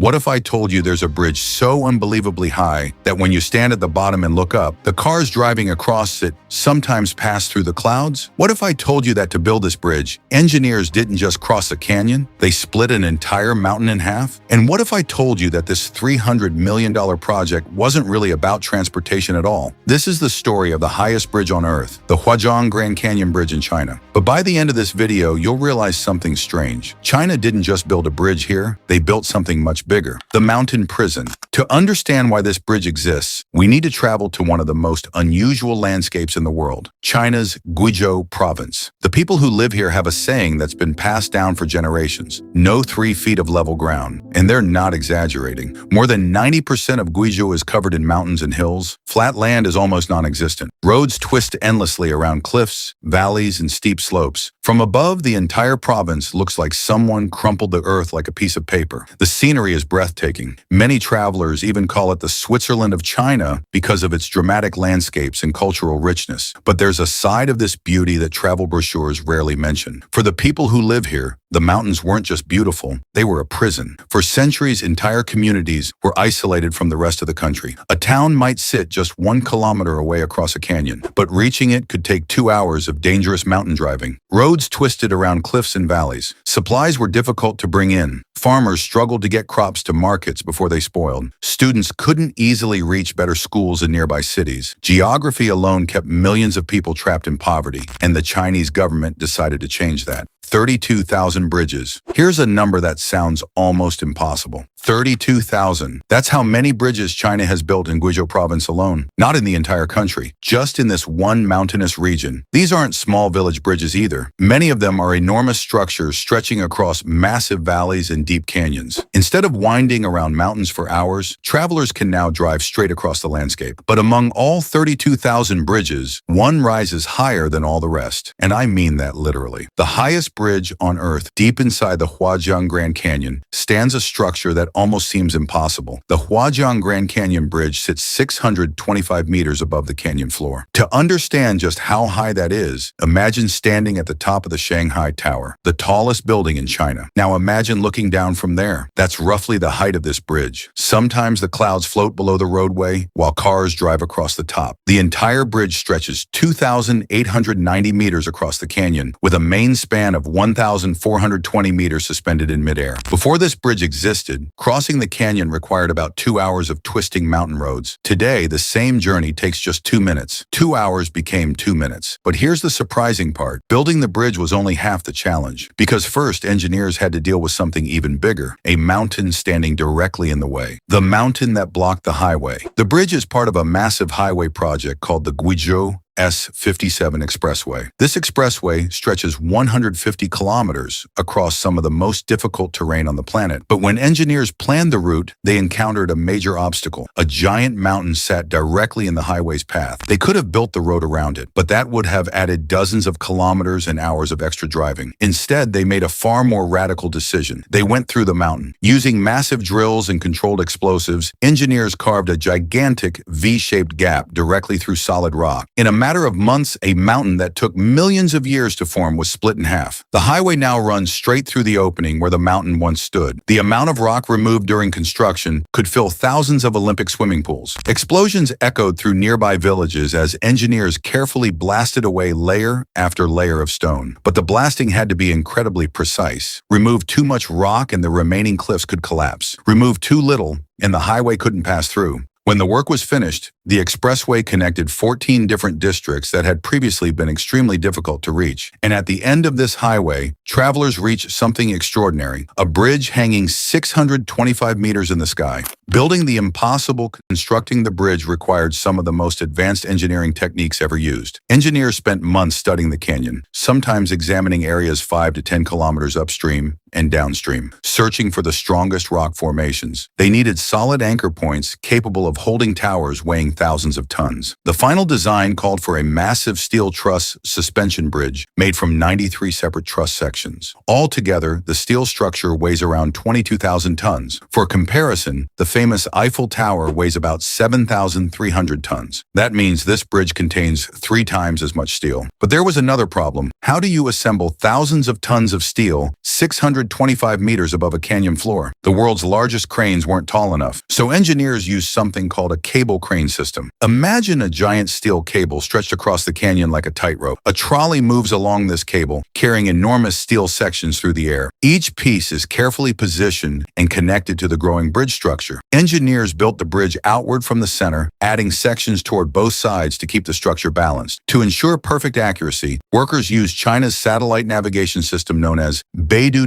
What if I told you there's a bridge so unbelievably high that when you stand at the bottom and look up, the cars driving across it sometimes pass through the clouds? What if I told you that to build this bridge, engineers didn't just cross a canyon, they split an entire mountain in half? And what if I told you that this $300 million project wasn't really about transportation at all? This is the story of the highest bridge on Earth, the Huajiang Grand Canyon Bridge in China. But by the end of this video, you'll realize something strange. China didn't just build a bridge here, they built something much bigger, the mountain prison. To understand why this bridge exists, we need to travel to one of the most unusual landscapes in the world, China's Guizhou province. The people who live here have a saying that's been passed down for generations: no 3 feet of level ground. And they're not exaggerating. More than 90% of Guizhou is covered in mountains and hills. Flat land is almost non-existent. Roads twist endlessly around cliffs, valleys, and steep slopes. From above, the entire province looks like someone crumpled the earth like a piece of paper. The scenery is breathtaking. Many travelers even call it the Switzerland of China because of its dramatic landscapes and cultural richness. But there's a side of this beauty that travel brochures rarely mention. For the people who live here, the mountains weren't just beautiful, they were a prison. For centuries, entire communities were isolated from the rest of the country. A town might sit just 1 kilometer away across a canyon, but reaching it could take 2 hours of dangerous mountain driving. Roads twisted around cliffs and valleys. Supplies were difficult to bring in. Farmers struggled to get crops to markets before they spoiled. Students couldn't easily reach better schools in nearby cities. Geography alone kept millions of people trapped in poverty, and the Chinese government decided to change that. 32,000 bridges. Here's a number that sounds almost impossible. 32,000. That's how many bridges China has built in Guizhou province alone. Not in the entire country, just in this one mountainous region. These aren't small village bridges either. Many of them are enormous structures stretching across massive valleys and deep canyons. Instead of winding around mountains for hours, travelers can now drive straight across the landscape. But among all 32,000 bridges, one rises higher than all the rest. And I mean that literally. The highest bridge on Earth, deep inside the Huajiang Grand Canyon, stands a structure that almost seems impossible. The Huajiang Grand Canyon Bridge sits 625 meters above the canyon floor. To understand just how high that is, imagine standing at the top of the Shanghai Tower, the tallest building in China. Now imagine looking down from there. That's roughly the height of this bridge. Sometimes the clouds float below the roadway while cars drive across the top. The entire bridge stretches 2,890 meters across the canyon, with a main span of 1,420 meters suspended in midair. Before this bridge existed, crossing the canyon required about 2 hours of twisting mountain roads. Today, the same journey takes just 2 minutes. 2 hours became 2 minutes. But here's the surprising part. Building the bridge was only half the challenge. Because first, engineers had to deal with something even bigger, a mountain standing directly in the way. The mountain that blocked the highway. The bridge is part of a massive highway project called the Guizhou S57 Expressway. This expressway stretches 150 kilometers across some of the most difficult terrain on the planet. But when engineers planned the route, they encountered a major obstacle. A giant mountain sat directly in the highway's path. They could have built the road around it, but that would have added dozens of kilometers and hours of extra driving. Instead, they made a far more radical decision. They went through the mountain. Using massive drills and controlled explosives, engineers carved a gigantic V-shaped gap directly through solid rock. In a matter of months, a mountain that took millions of years to form was split in half. The highway now runs straight through the opening where the mountain once stood. The amount of rock removed during construction could fill thousands of Olympic swimming pools. Explosions echoed through nearby villages as engineers carefully blasted away layer after layer of stone. But the blasting had to be incredibly precise. Remove too much rock and the remaining cliffs could collapse. Remove too little and the highway couldn't pass through. When the work was finished, the expressway connected 14 different districts that had previously been extremely difficult to reach. And at the end of this highway, travelers reached something extraordinary, a bridge hanging 625 meters in the sky. Building the impossible, constructing the bridge required some of the most advanced engineering techniques ever used. Engineers spent months studying the canyon, sometimes examining areas 5 to 10 kilometers upstream and downstream, searching for the strongest rock formations. They needed solid anchor points capable of holding towers weighing weighing thousands of tons. The final design called for a massive steel truss suspension bridge made from 93 separate truss sections. Altogether, the steel structure weighs around 22,000 tons. For comparison, the famous Eiffel Tower weighs about 7,300 tons. That means this bridge contains 3 times as much steel. But there was another problem. How do you assemble thousands of tons of steel 625 meters above a canyon floor? The world's largest cranes weren't tall enough, so engineers used something called a cable crane system. Imagine a giant steel cable stretched across the canyon like a tightrope. A trolley moves along this cable, carrying enormous steel sections through the air. Each piece is carefully positioned and connected to the growing bridge structure. Engineers built the bridge outward from the center, adding sections toward both sides to keep the structure balanced. To ensure perfect accuracy, workers used China's satellite navigation system known as Beidou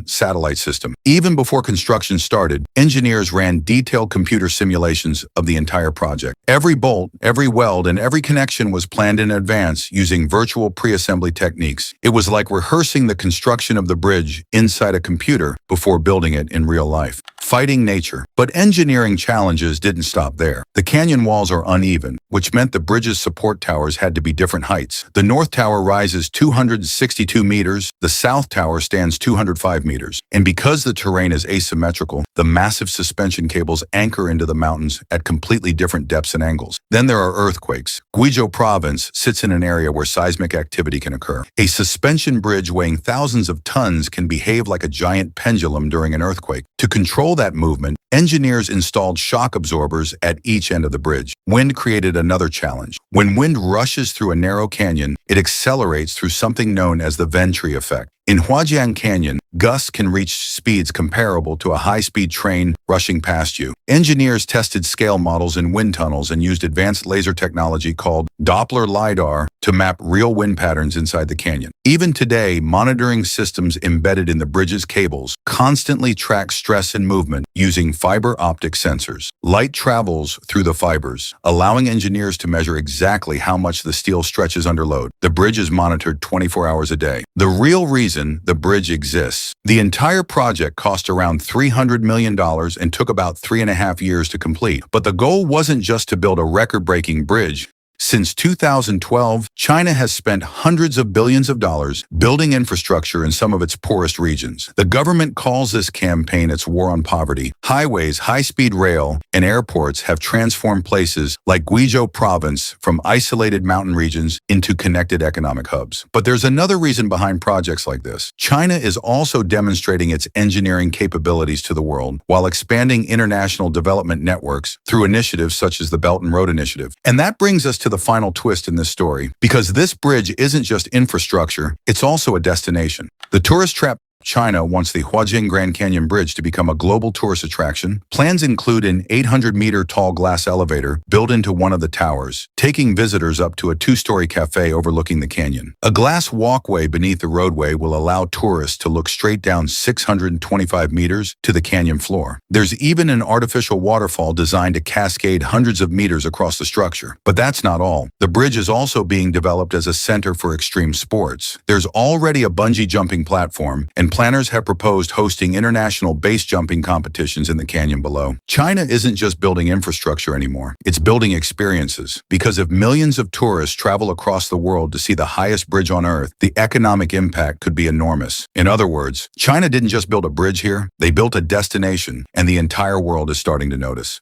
Satellite System. Even before construction started, engineers ran detailed computer simulations of the entire project. Every bolt, every weld, and every connection was planned in advance using virtual pre-assembly techniques. It was like rehearsing the construction of the bridge inside a computer before building it in real life. Fighting nature. But engineering challenges didn't stop there. The canyon walls are uneven, which meant the bridge's support towers had to be different heights. The north tower rises 262 meters, the south tower stands 205 meters. And because the terrain is asymmetrical, the massive suspension cables anchor into the mountains at completely different depths and angles. Then there are earthquakes. Guizhou province sits in an area where seismic activity can occur. A suspension bridge weighing thousands of tons can behave like a giant pendulum during an earthquake. To control that movement, engineers installed shock absorbers at each end of the bridge. Wind created another challenge. When wind rushes through a narrow canyon, it accelerates through something known as the venturi effect. In Huajiang Canyon, gusts can reach speeds comparable to a high-speed train rushing past you. Engineers tested scale models in wind tunnels and used advanced laser technology called Doppler LiDAR to map real wind patterns inside the canyon. Even today, monitoring systems embedded in the bridge's cables constantly track stress and movement using fiber optic sensors. Light travels through the fibers, allowing engineers to measure exactly how much the steel stretches under load. The bridge is monitored 24 hours a day. The real reason the bridge exists. The entire project cost around $300 million and took about 3.5 years to complete. But the goal wasn't just to build a record-breaking bridge. Since 2012, China has spent hundreds of billions of dollars building infrastructure in some of its poorest regions. The government calls this campaign its war on poverty. Highways, high-speed rail, and airports have transformed places like Guizhou province from isolated mountain regions into connected economic hubs. But there's another reason behind projects like this. China is also demonstrating its engineering capabilities to the world while expanding international development networks through initiatives such as the Belt and Road Initiative. And that brings us to the final twist in this story, because this bridge isn't just infrastructure, it's also a destination. The tourist trap China wants the Huajiang Grand Canyon Bridge to become a global tourist attraction. Plans include an 800-meter-tall glass elevator built into one of the towers, taking visitors up to a 2-story cafe overlooking the canyon. A glass walkway beneath the roadway will allow tourists to look straight down 625 meters to the canyon floor. There's even an artificial waterfall designed to cascade hundreds of meters across the structure. But that's not all. The bridge is also being developed as a center for extreme sports. There's already a bungee jumping platform, and planners have proposed hosting international base jumping competitions in the canyon below. China isn't just building infrastructure anymore, it's building experiences. Because if millions of tourists travel across the world to see the highest bridge on Earth, the economic impact could be enormous. In other words, China didn't just build a bridge here, they built a destination, and the entire world is starting to notice.